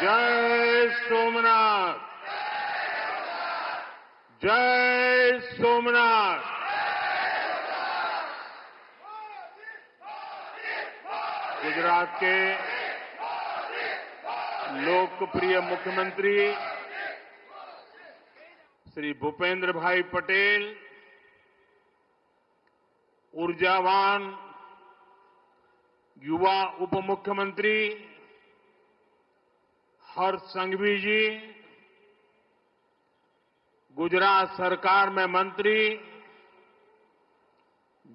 जय सोमनाथ। जय सोमनाथ। गुजरात के लोकप्रिय मुख्यमंत्री श्री भूपेंद्र भाई पटेल, ऊर्जावान युवा उप मुख्यमंत्री हर्ष संघवी जी, गुजरात सरकार में मंत्री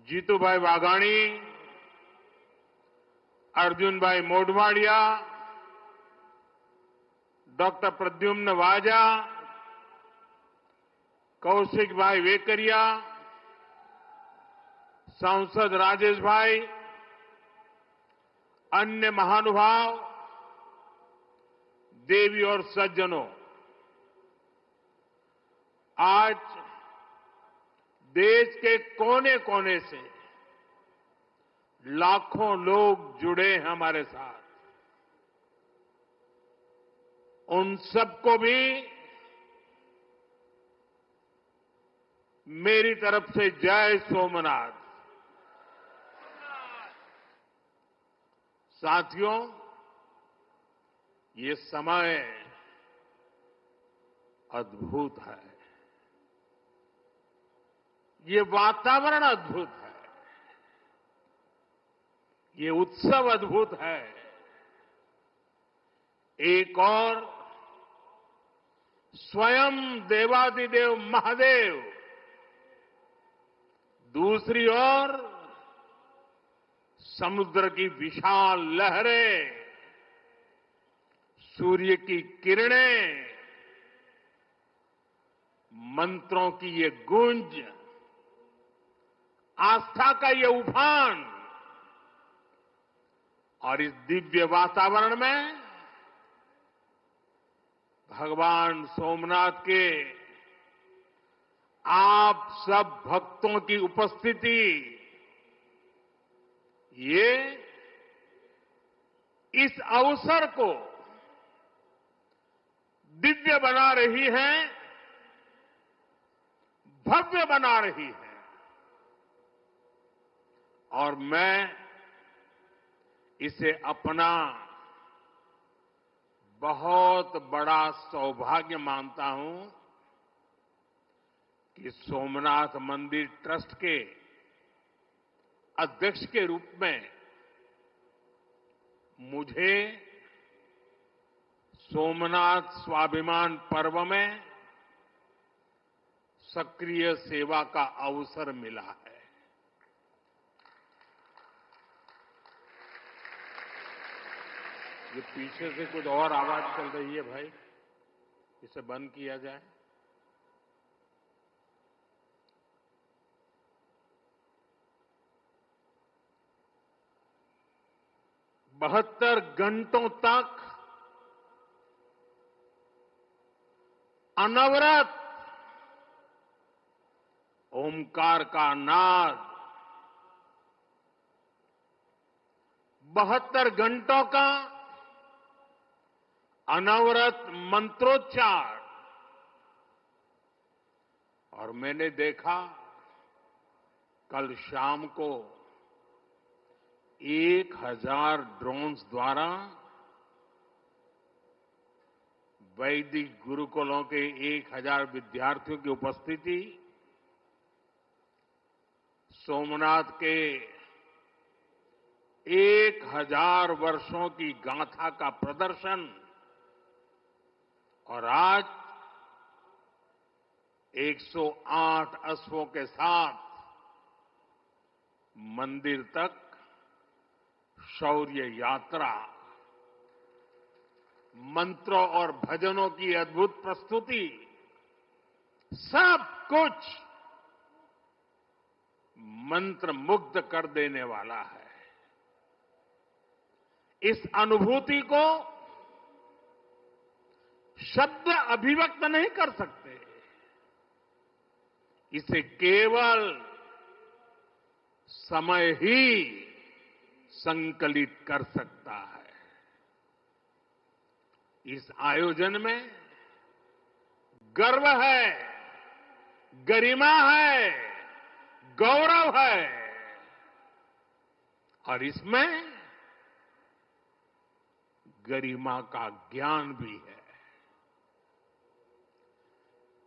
जीतूभाई वाघाणी, अर्जुन भाई मोढवाडिया, डॉक्टर प्रद्युम्न वाजा, कौशिक भाई वेकरिया, सांसद राजेश भाई, अन्य महानुभाव, देवी और सज्जनों, आज देश के कोने कोने से लाखों लोग जुड़े हैं हमारे साथ। उन सबको भी मेरी तरफ से जय सोमनाथ। साथियों, ये समय अद्भुत है, ये वातावरण अद्भुत है, ये उत्सव अद्भुत है। एक और स्वयं देवादिदेव महादेव, दूसरी ओर समुद्र की विशाल लहरें, सूर्य की किरणें, मंत्रों की ये गूंज, आस्था का ये उफान, और इस दिव्य वातावरण में भगवान सोमनाथ के आप सब भक्तों की उपस्थिति, ये इस अवसर को दिव्य बना रही है, भव्य बना रही है। और मैं इसे अपना बहुत बड़ा सौभाग्य मानता हूं कि सोमनाथ मंदिर ट्रस्ट के अध्यक्ष के रूप में मुझे सोमनाथ स्वाभिमान पर्व में सक्रिय सेवा का अवसर मिला है। ये पीछे से कुछ और आवाज चल रही है भाई, इसे बंद किया जाए। बहत्तर घंटों तक अनवरत ओमकार का नाद, 72 घंटों का अनवरत मंत्रोच्चार। और मैंने देखा कल शाम को 1000 ड्रोन्स द्वारा वैदिक गुरुकुलों के 1000 विद्यार्थियों की उपस्थिति, सोमनाथ के 1000 वर्षों की गाथा का प्रदर्शन, और आज 108 अश्वों के साथ मंदिर तक शौर्य यात्रा, मंत्रों और भजनों की अद्भुत प्रस्तुति, सब कुछ मंत्र मुग्ध कर देने वाला है। इस अनुभूति को शब्द अभिव्यक्त नहीं कर सकते, इसे केवल समय ही संकलित कर सकता है। इस आयोजन में गर्व है, गरिमा है, गौरव है और इसमें गरिमा का ज्ञान भी है।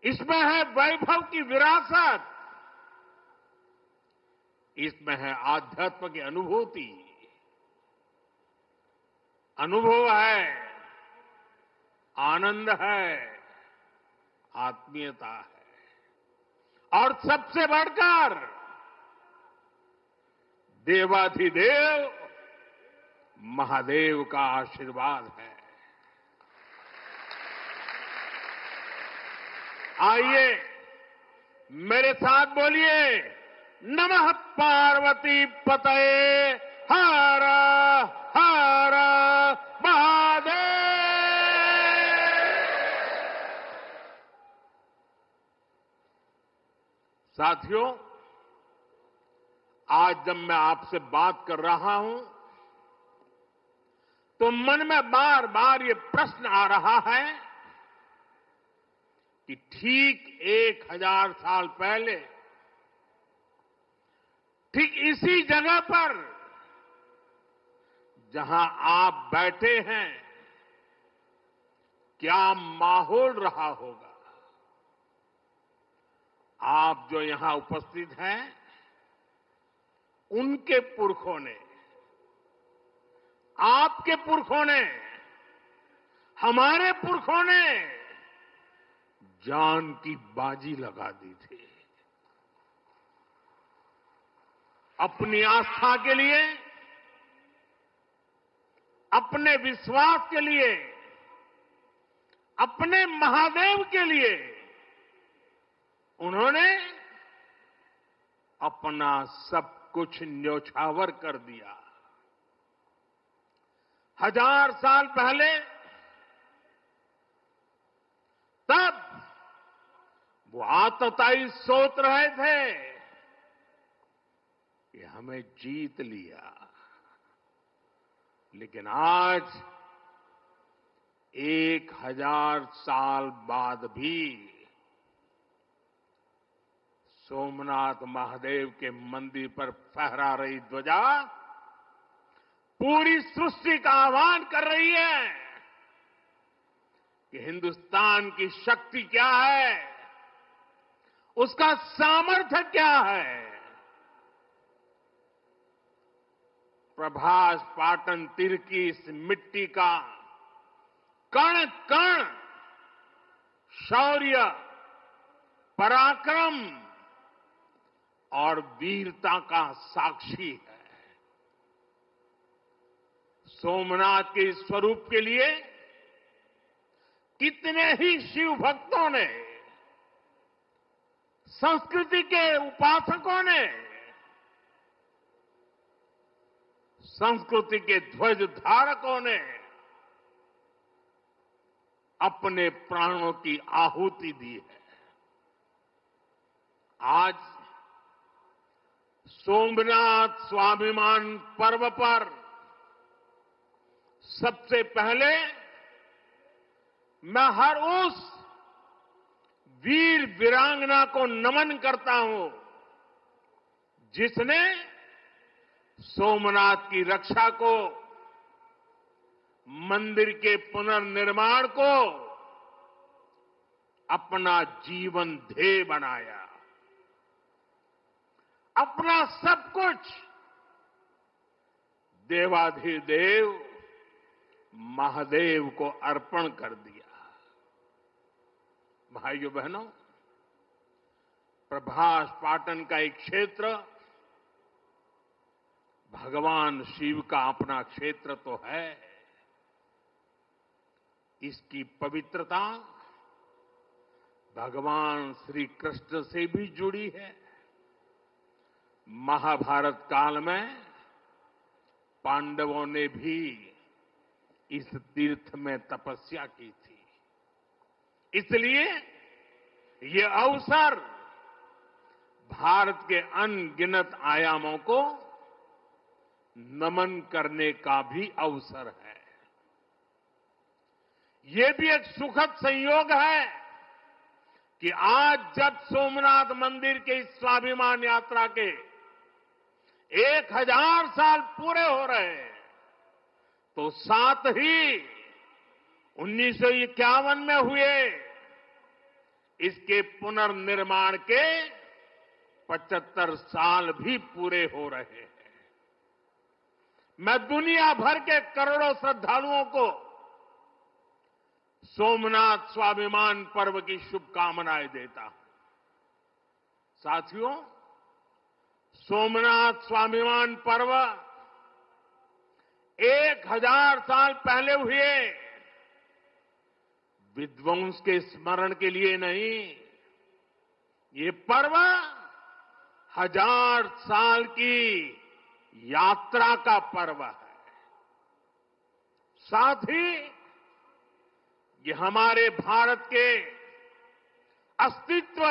इसमें है वैभव की विरासत, इसमें है आध्यात्म की अनुभूति, अनुभव है, आनंद है, आत्मीयता है और सबसे बढ़कर देवाधिदेव महादेव का आशीर्वाद है। आइए मेरे साथ बोलिए, नमः पार्वती पतये हर हर महादेव। साथियों, आज जब मैं आपसे बात कर रहा हूं तो मन में बार बार ये प्रश्न आ रहा है कि ठीक 1000 साल पहले ठीक इसी जगह पर जहां आप बैठे हैं क्या माहौल रहा होगा। आप जो यहां उपस्थित हैं उनके पुरखों ने, आपके पुरखों ने, हमारे पुरखों ने जान की बाजी लगा दी थी अपनी आस्था के लिए, अपने विश्वास के लिए, अपने महादेव के लिए। उन्होंने अपना सब कुछ न्योछावर कर दिया। 1000 साल पहले तब वो आतताई सोच रहे थे कि हमें जीत लिया, लेकिन आज 1000 साल बाद भी सोमनाथ महादेव के मंदिर पर फहरा रही ध्वजा पूरी सृष्टि का आह्वान कर रही है कि हिंदुस्तान की शक्ति क्या है, उसका सामर्थ्य क्या है। प्रभास पाटन तीर की इस मिट्टी का कण कण शौर्य, पराक्रम और वीरता का साक्षी है। सोमनाथ के इस स्वरूप के लिए कितने ही शिव भक्तों ने, संस्कृति के उपासकों ने, संस्कृति के ध्वज धारकों ने अपने प्राणों की आहुति दी है। आज सोमनाथ स्वाभिमान पर्व पर सबसे पहले मैं हर उस वीर वीरांगना को नमन करता हूं जिसने सोमनाथ की रक्षा को, मंदिर के पुनर्निर्माण को अपना जीवन ध्येय बनाया, अपना सब कुछ देवाधिदेव महादेव को अर्पण कर दिया। भाइयों बहनों, प्रभास पाटन का एक क्षेत्र भगवान शिव का अपना क्षेत्र तो है। इसकी पवित्रता भगवान श्री कृष्ण से भी जुड़ी है। महाभारत काल में पांडवों ने भी इस तीर्थ में तपस्या की थी। इसलिए ये अवसर भारत के अनगिनत आयामों को नमन करने का भी अवसर है। ये भी एक सुखद संयोग है कि आज जब सोमनाथ मंदिर के इस स्वाभिमान यात्रा के 1000 साल पूरे हो रहे हैं, तो साथ ही 1951 में हुए इसके पुनर्निर्माण के 75 साल भी पूरे हो रहे हैं। मैं दुनिया भर के करोड़ों श्रद्धालुओं को सोमनाथ स्वाभिमान पर्व की शुभकामनाएं देता हूं। साथियों, सोमनाथ स्वाभिमान पर्व 1000 साल पहले हुए विध्वंस के स्मरण के लिए नहीं, ये पर्व 1000 साल की यात्रा का पर्व है। साथ ही ये हमारे भारत के अस्तित्व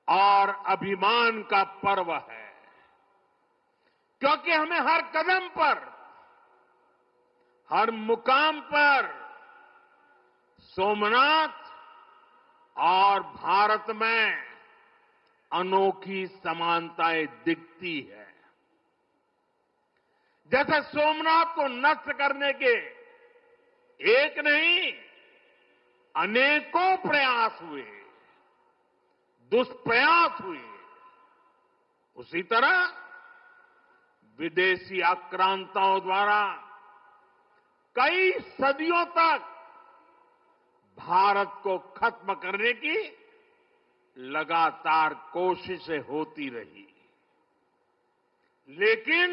और अभिमान का पर्व है, क्योंकि हमें हर कदम पर, हर मुकाम पर सोमनाथ और भारत में अनोखी समानताएं दिखती है। जैसे सोमनाथ को नष्ट करने के एक नहीं अनेकों प्रयास हुए, दुष्प्रयास हुए, उसी तरह विदेशी आक्रांताओं द्वारा कई सदियों तक भारत को खत्म करने की लगातार कोशिशें होती रही, लेकिन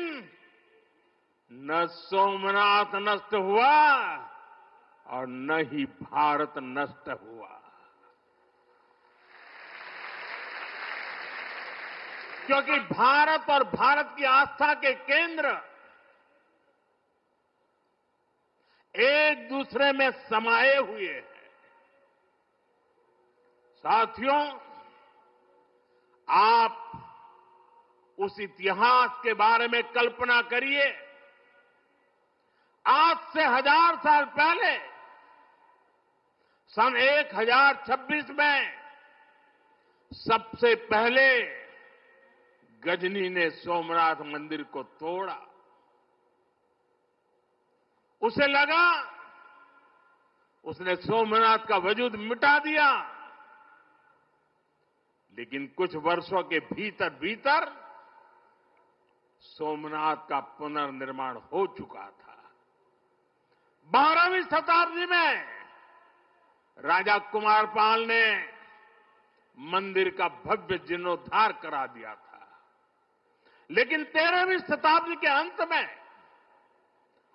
न सोमनाथ नष्ट हुआ और न ही भारत नष्ट हुआ, क्योंकि भारत और भारत की आस्था के केंद्र एक दूसरे में समाये हुए हैं। साथियों, आप उस इतिहास के बारे में कल्पना करिए। आज से 1000 साल पहले सन 1026 में सबसे पहले गजनी ने सोमनाथ मंदिर को तोड़ा। उसे लगा उसने सोमनाथ का वजूद मिटा दिया, लेकिन कुछ वर्षों के भीतर भीतर सोमनाथ का पुनर्निर्माण हो चुका था। 12वीं शताब्दी में राजा कुमारपाल ने मंदिर का भव्य जीर्णोद्धार करा दिया था, लेकिन 13वीं शताब्दी के अंत में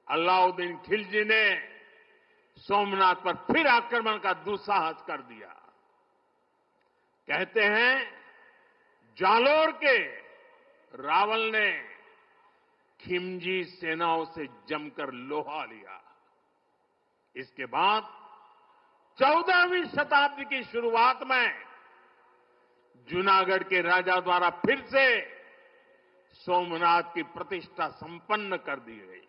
अलाउद्दीन खिलजी ने सोमनाथ पर फिर आक्रमण का दुस्साहस कर दिया। कहते हैं जालोर के रावल ने खिमजी सेनाओं से जमकर लोहा लिया। इसके बाद 14वीं शताब्दी की शुरुआत में जूनागढ़ के राजा द्वारा फिर से सोमनाथ की प्रतिष्ठा संपन्न कर दी गई।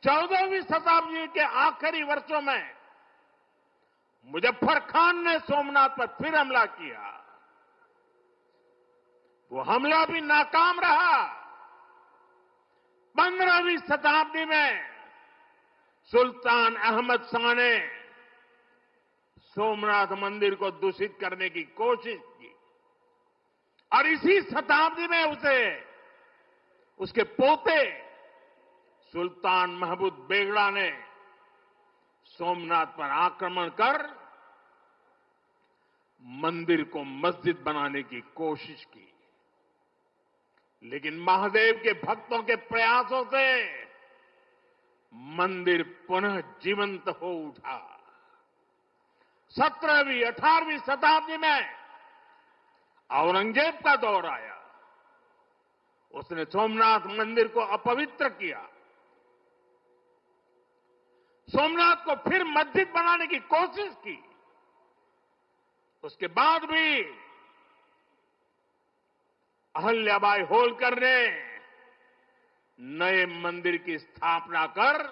14वीं शताब्दी के आखिरी वर्षों में मुजफ्फर खान ने सोमनाथ पर फिर हमला किया। वो हमला भी नाकाम रहा। 15वीं शताब्दी में सुल्तान अहमद शाह ने सोमनाथ मंदिर को दूषित करने की कोशिश की और इसी शताब्दी में उसके पोते सुल्तान महमूद बेगड़ा ने सोमनाथ पर आक्रमण कर मंदिर को मस्जिद बनाने की कोशिश की, लेकिन महादेव के भक्तों के प्रयासों से मंदिर पुनः जीवंत हो उठा। 17वीं 18वीं शताब्दी में औरंगजेब का दौर आया। उसने सोमनाथ मंदिर को अपवित्र किया, सोमनाथ को फिर मस्जिद बनाने की कोशिश की। उसके बाद भी अहल्याबाई होलकर ने नए मंदिर की स्थापना कर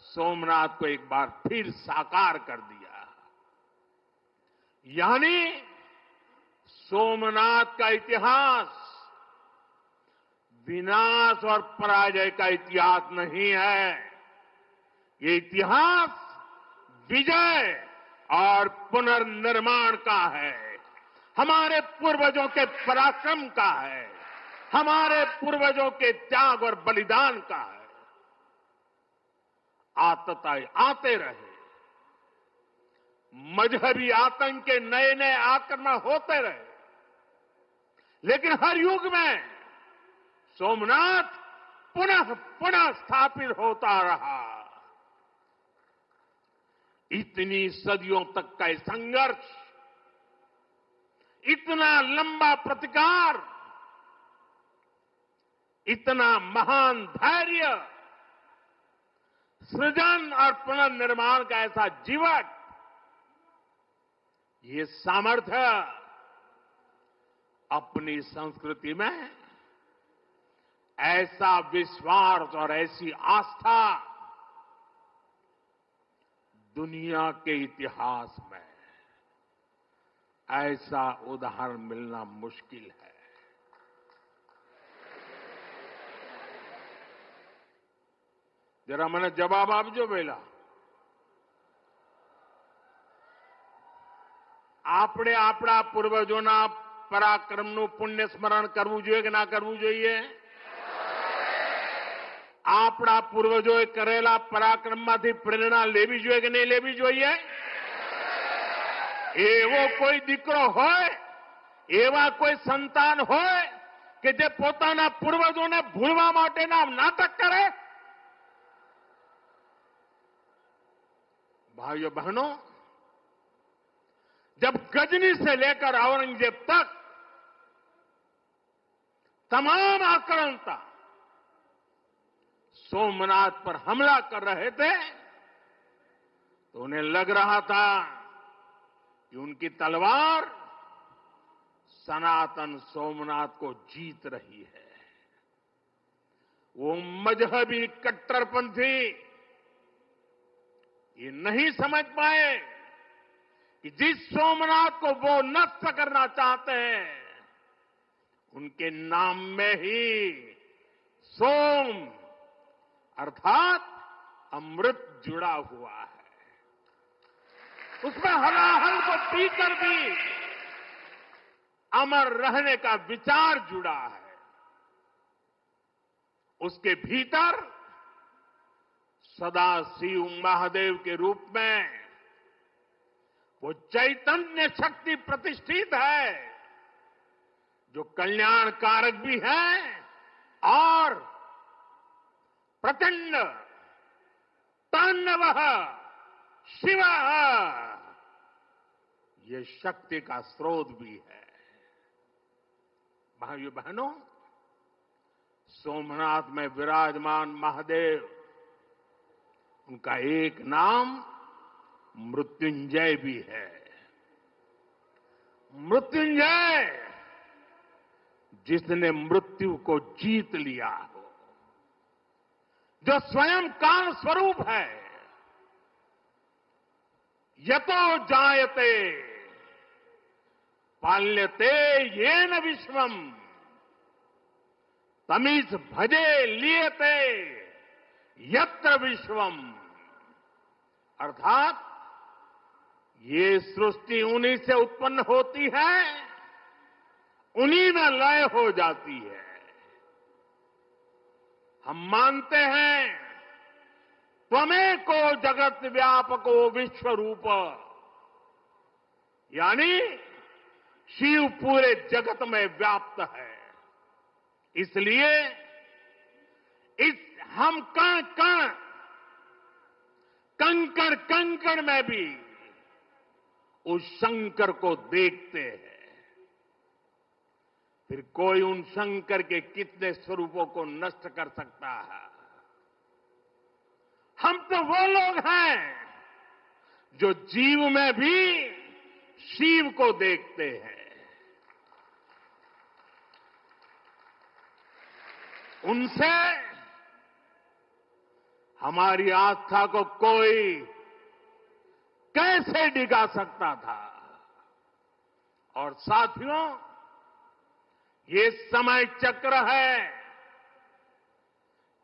सोमनाथ को एक बार फिर साकार कर दिया। यानी सोमनाथ का इतिहास विनाश और पराजय का इतिहास नहीं है। ये इतिहास विजय और पुनर्निर्माण का है, हमारे पूर्वजों के पराक्रम का है, हमारे पूर्वजों के त्याग और बलिदान का है। आतताई आते रहे, मजहबी आतंक के नए नए आक्रमण होते रहे, लेकिन हर युग में सोमनाथ पुनः पुनः स्थापित होता रहा। इतनी सदियों तक का संघर्ष, इतना लंबा प्रतिकार, इतना महान धैर्य, सृजन और पुनर्निर्माण का ऐसा जीवन, ये सामर्थ्य अपनी संस्कृति में ऐसा विश्वास और ऐसी आस्था दुनिया के इतिहास में ऐसा उदाहरण मिलना मुश्किल है। जरा મને જવાબ આપજો પહેલા। આપણે આપણા પૂર્વજોના પરાક્રમનું પુણ્ય સ્મરણ કરવું જોઈએ કે ના કરવું જોઈએ? આપણા પૂર્વજોએ કરેલા પરાક્રમમાંથી પ્રેરણા લેવી જોઈએ કે નહીં લેવી જોઈએ? એવો કોઈ દીકરો હોય, એવા કોઈ સંતાન હોય કે જે પોતાના પૂર્વજોને ભૂલવા માટેના નાટક કરે? भाइयों बहनों, जब गजनी से लेकर औरंगजेब तक तमाम आक्रांता सोमनाथ पर हमला कर रहे थे, तो उन्हें लग रहा था कि उनकी तलवार सनातन सोमनाथ को जीत रही है। वो मजहबी कट्टरपंथी ये नहीं समझ पाए कि जिस सोमनाथ को वो नष्ट करना चाहते हैं, उनके नाम में ही सोम अर्थात अमृत जुड़ा हुआ है। उसमें हलाहल को पीकर भी अमर रहने का विचार जुड़ा है। उसके भीतर सदाशिव महादेव के रूप में वो चैतन्य शक्ति प्रतिष्ठित है, जो कल्याण कारक भी है और प्रचंड तांडव शिव ये शक्ति का स्रोत भी है। भाइयों बहनों, सोमनाथ में विराजमान महादेव, उनका एक नाम मृत्युंजय भी है। मृत्युंजय, जिसने मृत्यु को जीत लिया हो, जो स्वयं काल स्वरूप है। यतो जायते पाल्यते येन विश्वम तमीज भजे लियते यत्र विश्वम। अर्थात ये सृष्टि उन्हीं से उत्पन्न होती है, उन्हीं में लय हो जाती है। हम मानते हैं त्वमेको जगत व्यापको विश्व रूप, यानी शिव पूरे जगत में व्याप्त है। इसलिए इस हम कण कण, कंकड़ कंकड़ में भी उस शंकर को देखते हैं। फिर कोई उन शंकर के कितने स्वरूपों को नष्ट कर सकता है? हम तो वो लोग हैं जो जीव में भी शिव को देखते हैं। उनसे हमारी आस्था को कोई कैसे डिगा सकता था। और साथियों, ये समय चक्र है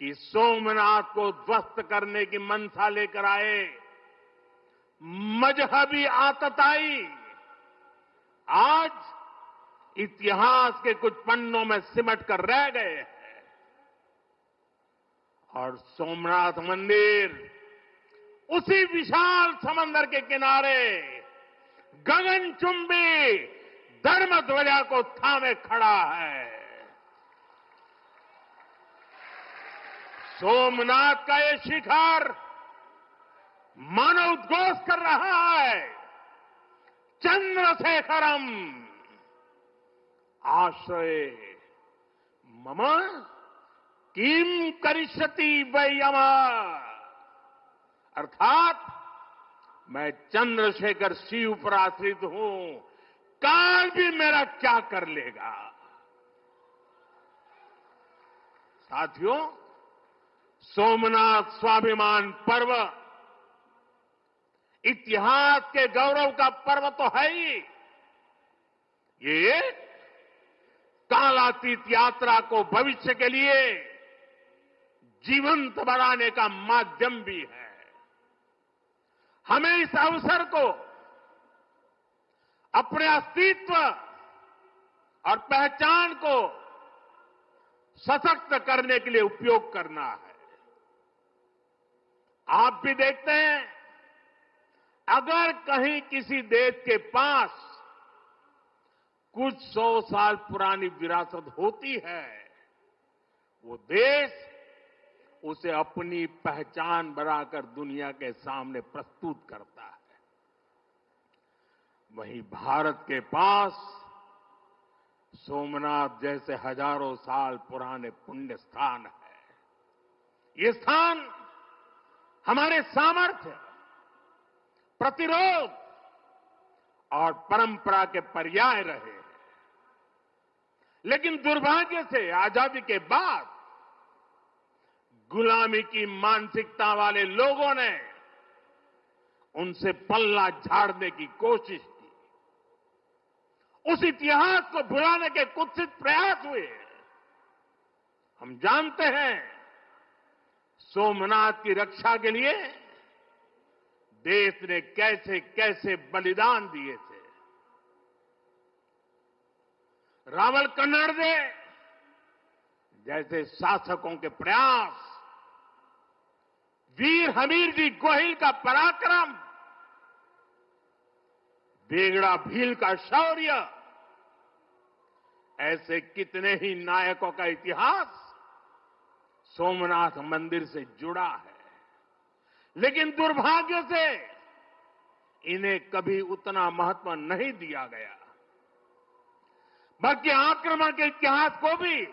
कि सोमनाथ को ध्वस्त करने की मंशा लेकर आए मजहबी आतताई आज इतिहास के कुछ पन्नों में सिमट कर रह गए हैं। और सोमनाथ मंदिर उसी विशाल समंदर के किनारे गगनचुंबी धर्म ध्वजा को थामे खड़ा है। सोमनाथ का ये शिखर मानो उद्घोष कर रहा है, चंद्रशेखरम आश्रय मम किम करिष्यति वै यम। अर्थात मैं चंद्रशेखर शिव पर आश्रित हूं, काल भी मेरा क्या कर लेगा। साथियों, सोमनाथ स्वाभिमान पर्व इतिहास के गौरव का पर्व तो है ही, ये कालातीत यात्रा को भविष्य के लिए जीवंत बनाने का माध्यम भी है। हमें इस अवसर को अपने अस्तित्व और पहचान को सशक्त करने के लिए उपयोग करना है। आप भी देखते हैं, अगर कहीं किसी देश के पास कुछ 100 साल पुरानी विरासत होती है, वो देश उसे अपनी पहचान बनाकर दुनिया के सामने प्रस्तुत करता है। वहीं भारत के पास सोमनाथ जैसे हजारों साल पुराने पुण्य स्थान है। ये स्थान हमारे सामर्थ्य, प्रतिरोध और परंपरा के पर्याय रहे हैं। लेकिन दुर्भाग्य से आजादी के बाद गुलामी की मानसिकता वाले लोगों ने उनसे पल्ला झाड़ने की कोशिश की। उस इतिहास को भुलाने के कुत्सित प्रयास हुए। हम जानते हैं, सोमनाथ की रक्षा के लिए देश ने कैसे कैसे बलिदान दिए थे। रावल कन्नड़े जैसे शासकों के प्रयास, वीर हमीरजी गोहिल का पराक्रम, बेगड़ा भील का शौर्य, ऐसे कितने ही नायकों का इतिहास सोमनाथ मंदिर से जुड़ा है। लेकिन दुर्भाग्य से इन्हें कभी उतना महत्व नहीं दिया गया, बल्कि आक्रमण के इतिहास को भी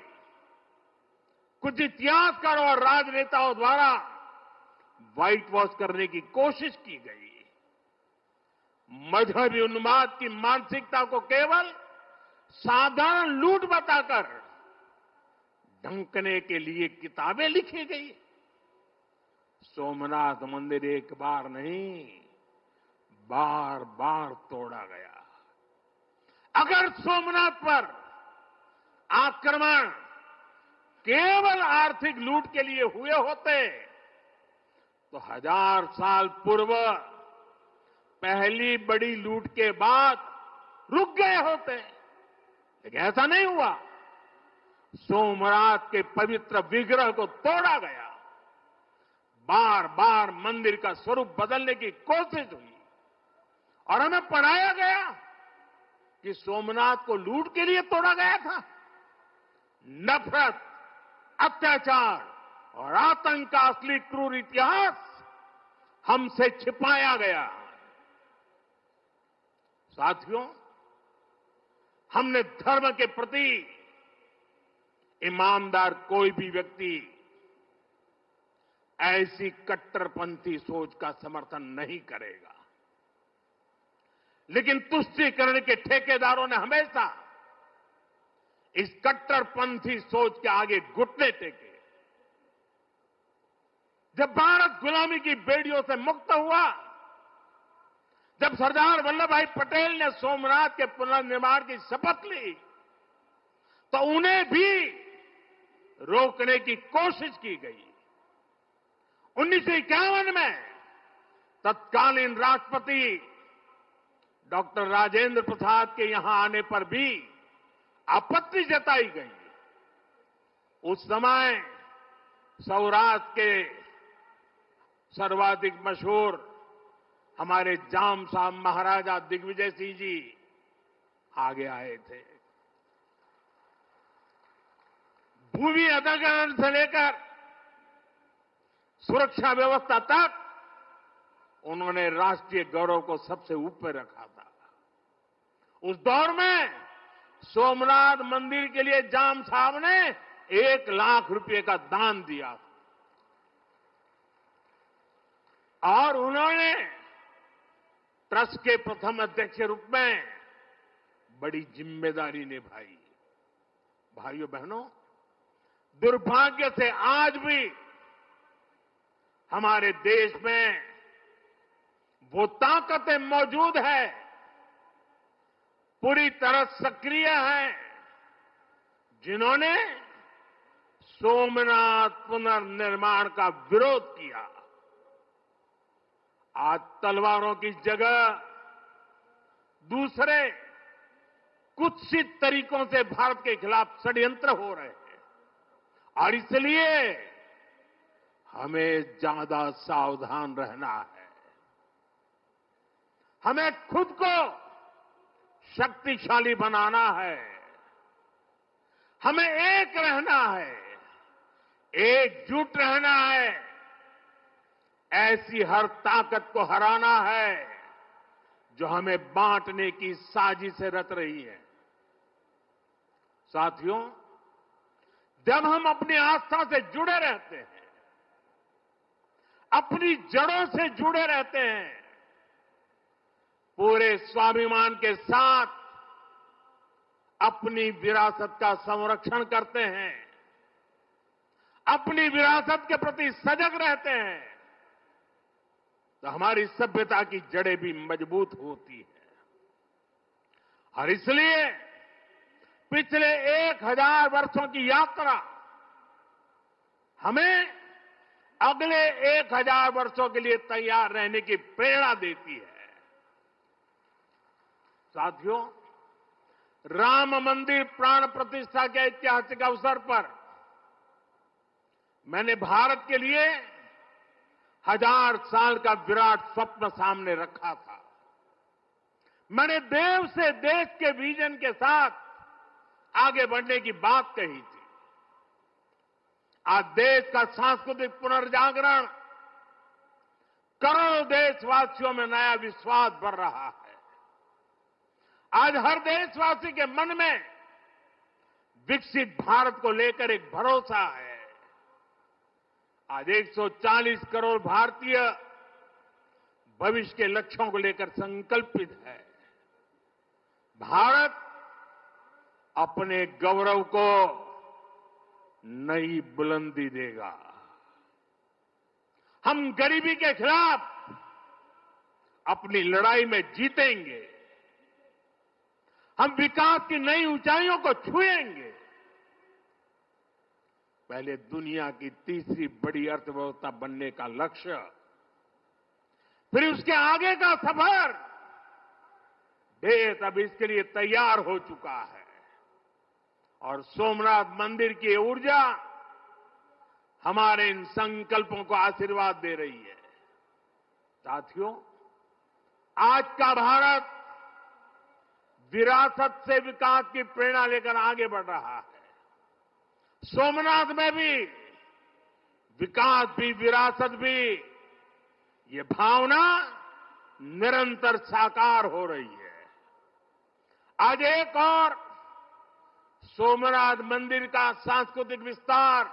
कुछ इतिहासकारों और राजनेताओं द्वारा व्हाइट वॉश करने की कोशिश की गई। मजहबी उन्माद की मानसिकता को केवल साधारण लूट बताकर ढंकने के लिए किताबें लिखी गई। सोमनाथ मंदिर एक बार नहीं, बार बार तोड़ा गया। अगर सोमनाथ पर आक्रमण केवल आर्थिक लूट के लिए हुए होते तो 1000 साल पूर्व पहली बड़ी लूट के बाद रुक गए होते। लेकिन ऐसा नहीं हुआ। सोमनाथ के पवित्र विग्रह को तोड़ा गया, बार बार मंदिर का स्वरूप बदलने की कोशिश हुई और हमें पढ़ाया गया कि सोमनाथ को लूट के लिए तोड़ा गया था। नफरत, अत्याचार और आतंक का असली क्रूर इतिहास हमसे छिपाया गया। साथियों, हमने धर्म के प्रति ईमानदार कोई भी व्यक्ति ऐसी कट्टरपंथी सोच का समर्थन नहीं करेगा। लेकिन तुष्टीकरण के ठेकेदारों ने हमेशा इस कट्टरपंथी सोच के आगे घुटने टेके। जब भारत गुलामी की बेड़ियों से मुक्त हुआ, जब सरदार वल्लभ भाई पटेल ने सोमनाथ के पुनर्निर्माण की शपथ ली, तो उन्हें भी रोकने की कोशिश की गई। 1951 में तत्कालीन राष्ट्रपति डॉक्टर राजेंद्र प्रसाद के यहां आने पर भी आपत्ति जताई गई। उस समय सौराष्ट्र के सर्वाधिक मशहूर हमारे जाम साहब महाराजा दिग्विजय सिंह जी आगे आए थे। भूमि अधिग्रहण से लेकर सुरक्षा व्यवस्था तक उन्होंने राष्ट्रीय गौरव को सबसे ऊपर रखा था। उस दौर में सोमनाथ मंदिर के लिए जाम साहब ने 1 लाख रुपए का दान दिया और उन्होंने ट्रस्ट के प्रथम अध्यक्ष के रूप में बड़ी जिम्मेदारी निभाई। भाइयों बहनों, दुर्भाग्य से आज भी हमारे देश में वो ताकतें मौजूद है, पूरी तरह सक्रिय हैं, जिन्होंने सोमनाथ पुनर्निर्माण का विरोध किया। आज तलवारों की जगह दूसरे कुत्सित तरीकों से भारत के खिलाफ षड्यंत्र हो रहे हैं और इसलिए हमें ज्यादा सावधान रहना है। हमें खुद को शक्तिशाली बनाना है, हमें एक रहना है, एकजुट रहना है, ऐसी हर ताकत को हराना है जो हमें बांटने की साजिश से रच रही है। साथियों, जब हम अपनी आस्था से जुड़े रहते हैं, अपनी जड़ों से जुड़े रहते हैं, पूरे स्वाभिमान के साथ अपनी विरासत का संरक्षण करते हैं, अपनी विरासत के प्रति सजग रहते हैं, तो हमारी सभ्यता की जड़ें भी मजबूत होती है। और इसलिए पिछले 1000 वर्षों की यात्रा हमें अगले 1000 वर्षों के लिए तैयार रहने की प्रेरणा देती है। साथियों, राम मंदिर प्राण प्रतिष्ठा के ऐतिहासिक अवसर पर मैंने भारत के लिए 1000 साल का विराट स्वप्न सामने रखा था। मैंने देव से देश के विजन के साथ आगे बढ़ने की बात कही थी। आज देश का सांस्कृतिक पुनर्जागरण करोड़ों देशवासियों में नया विश्वास भर रहा है। आज हर देशवासी के मन में विकसित भारत को लेकर एक भरोसा है। आज 140 करोड़ भारतीय भविष्य के लक्ष्यों को लेकर संकल्पित है। भारत अपने गौरव को नई बुलंदी देगा। हम गरीबी के खिलाफ अपनी लड़ाई में जीतेंगे। हम विकास की नई ऊंचाइयों को छुएंगे। पहले दुनिया की तीसरी बड़ी अर्थव्यवस्था बनने का लक्ष्य, फिर उसके आगे का सफर, देश अब इसके लिए तैयार हो चुका है और सोमनाथ मंदिर की ऊर्जा हमारे इन संकल्पों को आशीर्वाद दे रही है। साथियों, आज का भारत विरासत से विकास की प्रेरणा लेकर आगे बढ़ रहा है। सोमनाथ में भी विकास भी विरासत भी, ये भावना निरंतर साकार हो रही है। आज एक और सोमनाथ मंदिर का सांस्कृतिक विस्तार,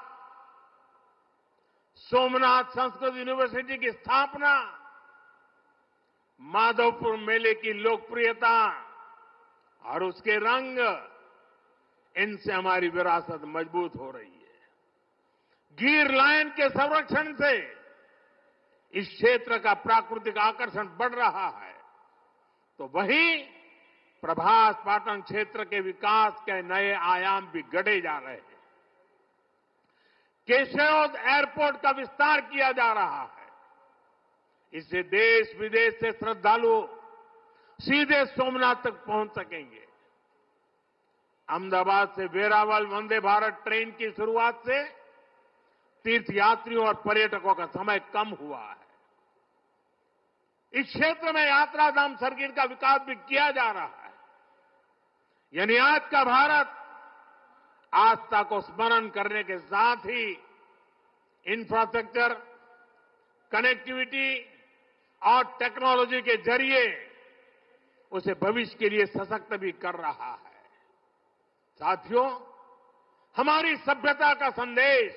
सोमनाथ संस्कृत यूनिवर्सिटी की स्थापना, माधवपुर मेले की लोकप्रियता और उसके रंग, इनसे हमारी विरासत मजबूत हो रही है। गिर लायन के संरक्षण से इस क्षेत्र का प्राकृतिक आकर्षण बढ़ रहा है, तो वहीं प्रभास पाटन क्षेत्र के विकास के नए आयाम भी गढ़े जा रहे हैं। केशोद एयरपोर्ट का विस्तार किया जा रहा है। इससे देश विदेश से श्रद्धालु सीधे सोमनाथ तक पहुंच सकेंगे। अहमदाबाद से वेरावल वंदे भारत ट्रेन की शुरुआत से तीर्थयात्रियों और पर्यटकों का समय कम हुआ है। इस क्षेत्र में यात्रा धाम सर्किट का विकास भी किया जा रहा है। यानी आज का भारत आस्था को स्मरण करने के साथ ही इंफ्रास्ट्रक्चर, कनेक्टिविटी और टेक्नोलॉजी के जरिए उसे भविष्य के लिए सशक्त भी कर रहा है। साथियों, हमारी सभ्यता का संदेश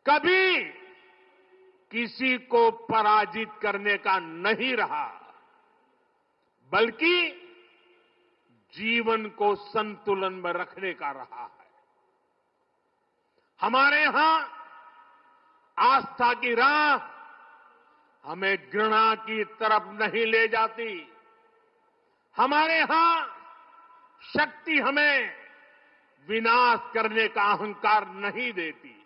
कभी किसी को पराजित करने का नहीं रहा, बल्कि जीवन को संतुलन में रखने का रहा है। हमारे यहां आस्था की राह हमें घृणा की तरफ नहीं ले जाती। हमारे यहां शक्ति हमें विनाश करने का अहंकार नहीं देती।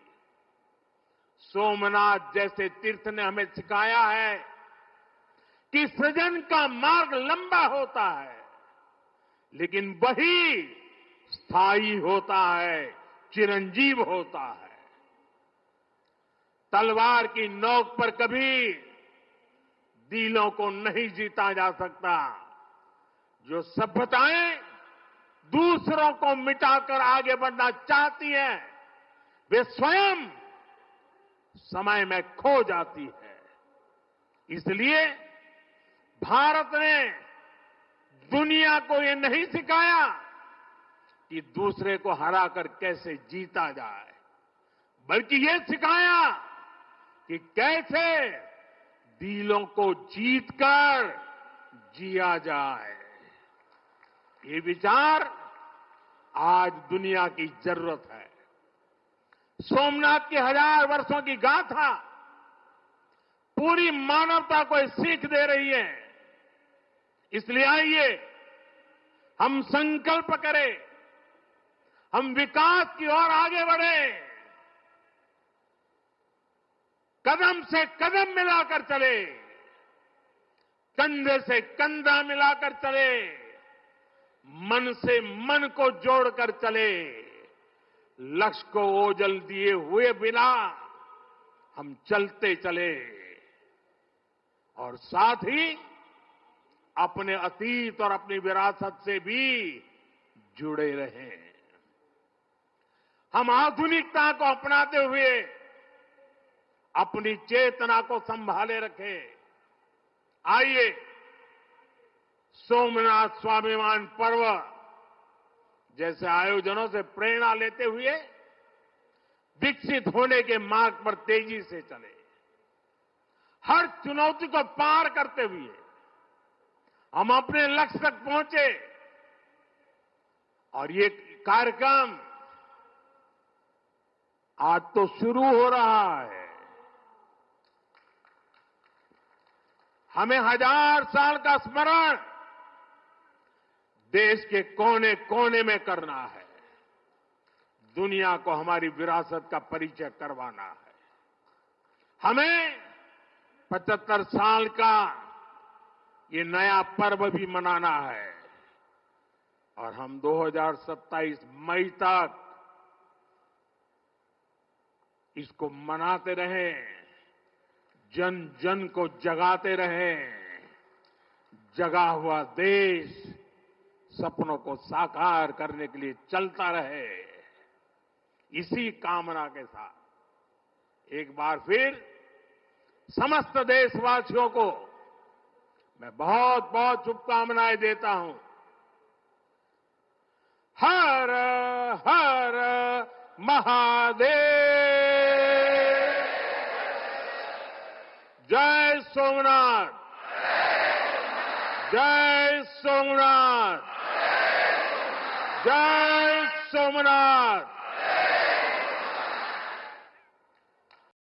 सोमनाथ जैसे तीर्थ ने हमें सिखाया है कि सृजन का मार्ग लंबा होता है, लेकिन वही स्थायी होता है, चिरंजीव होता है। तलवार की नोक पर कभी दिलों को नहीं जीता जा सकता। जो सभ्यताएं दूसरों को मिटाकर आगे बढ़ना चाहती हैं, वे स्वयं समय में खो जाती है। इसलिए भारत ने दुनिया को ये नहीं सिखाया कि दूसरे को हराकर कैसे जीता जाए, बल्कि ये सिखाया कि कैसे दिलों को जीतकर जिया जाए। ये विचार आज दुनिया की जरूरत है। सोमनाथ की 1000 वर्षों की गाथा पूरी मानवता को सीख दे रही है। इसलिए आइए हम संकल्प करें, हम विकास की ओर आगे बढ़ें, कदम से कदम मिलाकर चले, कंधे से कंधा मिलाकर चले, मन से मन को जोड़कर चले। लक्ष्य को ओझल दिए हुए बिना हम चलते चले और साथ ही अपने अतीत और अपनी विरासत से भी जुड़े रहें। हम आधुनिकता को अपनाते हुए अपनी चेतना को संभाले रखें। आइए सोमनाथ स्वाभिमान पर्व जैसे आयोजनों से प्रेरणा लेते हुए विकसित होने के मार्ग पर तेजी से चले। हर चुनौती को पार करते हुए हम अपने लक्ष्य तक पहुंचे। और ये कार्यक्रम आज तो शुरू हो रहा है। हमें 1000 साल का स्मरण देश के कोने कोने में करना है। दुनिया को हमारी विरासत का परिचय करवाना है। हमें 75 साल का ये नया पर्व भी मनाना है और हम 2027 मई तक इसको मनाते रहें, जन जन को जगाते रहें। जगा हुआ देश सपनों को साकार करने के लिए चलता रहे। इसी कामना के साथ एक बार फिर समस्त देशवासियों को मैं बहुत बहुत शुभकामनाएं देता हूं। हर हर महादेव। जय सोमनाथ, जय सोमनाथ, जय सोमनाथ।